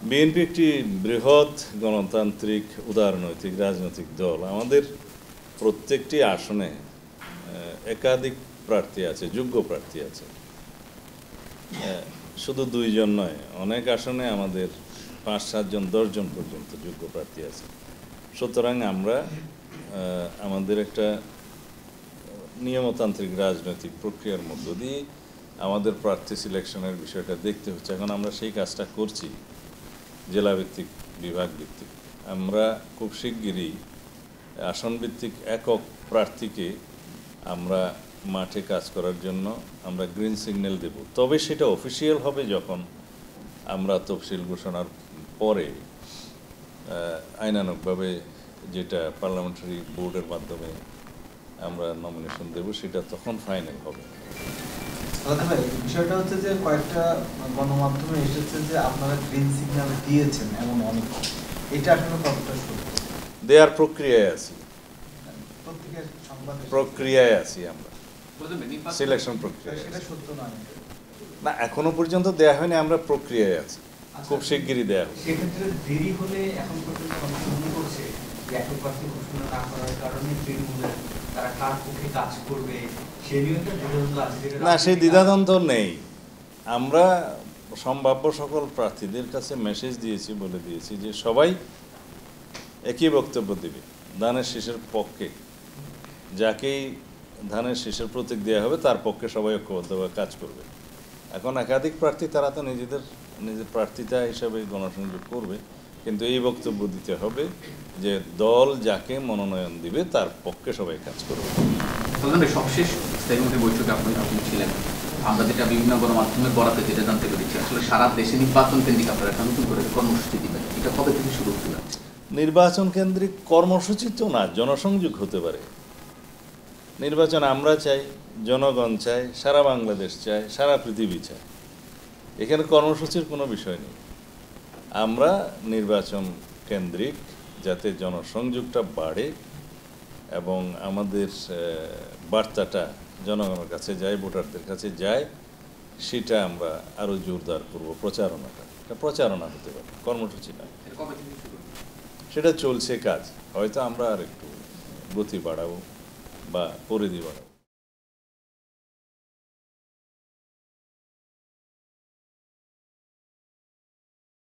BNP একটি বৃহৎ গণতান্ত্রিক উদারনৈতিক রাজনৈতিক দল। আমাদের প্রত্যেকটি আসনে একাধিক প্রার্থী আছে, যোগ্য প্রার্থী আছে। শুধু 2 জন নয়, অনেক আসনে আমাদের 5, 7 জন 10 জন পর্যন্ত যোগ্য প্রার্থী আছে। সুতরাং আমরা আমাদের একটা নিয়মতান্ত্রিক রাজনৈতিক প্রক্রিয়ার মধ্য দিয়ে আমাদের প্রার্থী সিলেকশনের বিষয়টা দেখতে হচ্ছে। এখন আমরা সেই কাজটা করছি জেলাভিত্তিক, বিভাগ ভিত্তিক। আমরা খুব শিগগিরই আসনভিত্তিক একক প্রার্থীকে আমরা মাঠে কাজ করার জন্য আমরা গ্রিন সিগন্যাল দেব। তবে সেটা অফিসিয়াল হবে যখন আমরা তফসিল ঘোষণার পরে আইনানুগভাবে যেটা পার্লামেন্টারি বোর্ডের মাধ্যমে আমরা নমিনেশন দেব, সেটা তখন ফাইনাল হবে। বিষয়টা হচ্ছে যে কয়েকটা গণমাধ্যমে এসেছে যে আপনারা গ্রিন সিগন্যাল দিয়েছেন এমন অনেক, এটা আসলে কতটা সত্য? দেয়ার প্রক্রিয়ায় আছি, প্রত্যেকের সংবাদ প্রক্রিয়ায় আছি আমরা, সিলেকশন প্রক্রিয়া। সেটা সত্য নয় না, এখনো পর্যন্ত দেয়া হয়নি, আমরা প্রক্রিয়ায় আছি, খুব শিগগিরই দেয়া হবে। সেক্ষেত্রে দেরি হলে এখন পর্যন্ত অনেকে মনে করছে যে একক প্রার্থী ঘোষণা না করার কারণে তৃণমূলের তারা কার পক্ষে কাজ করবে সেই নিয়ে একটা দ্বিধাদ্বন্দ্ব আছে। না, সেই দ্বিধাদ্বন্দ্ব নেই। আমরা সম্ভাব্য সকল প্রার্থীদের কাছে মেসেজ দিয়েছি, বলে দিয়েছি যে সবাই একই বক্তব্য দেবে, ধানের শীষের পক্ষে। যাকেই ধানের শীষের প্রতীক দেওয়া হবে তার পক্ষে সবাই ঐক্যবদ্ধভাবে কাজ করবে। এখন একাধিক প্রার্থী, তারা তো নিজের প্রার্থিতা হিসাবে গণসংযোগ করবে, কিন্তু এই বক্তব্য দিতে হবে যে দল যাকে মনোনয়ন দিবে তার পক্ষে সবাই কাজ করবে। সবশেষ স্থায়ী বৈঠকে আপনি ছিলেন। আমরা যেটা বিভিন্ন গণমাধ্যমের বরাতে যেটা জানতে পেরেছি, আসলে সারা দেশে নির্বাচন কেন্দ্রিক আপনারা একটা নতুন করে কর্মসূচি দিবেন, এটা কবে থেকে শুরু হতে যাচ্ছে? নির্বাচন কেন্দ্রিক কর্মসূচি তো না, জনসংযোগ হতে পারে। নির্বাচন আমরা চাই, জনগণ চায়, সারা বাংলাদেশ চায়, সারা পৃথিবী চায়। এখানে কর্মসূচির কোনো বিষয় নেই। আমরা নির্বাচন কেন্দ্রিক যাতে জনসংযোগটা বাড়ে এবং আমাদের বার্তাটা জনগণের কাছে যায়, ভোটারদের কাছে যায়, সেটা আমরা আরও জোরদার করব। প্রচারণাটা, এটা প্রচারণা হতে পারে, কর্মসূচি নয়। সেটা চলছে কাজ, হয়তো আমরা আর একটু গতি বাড়াবো বা পরিধি বাড়াবো।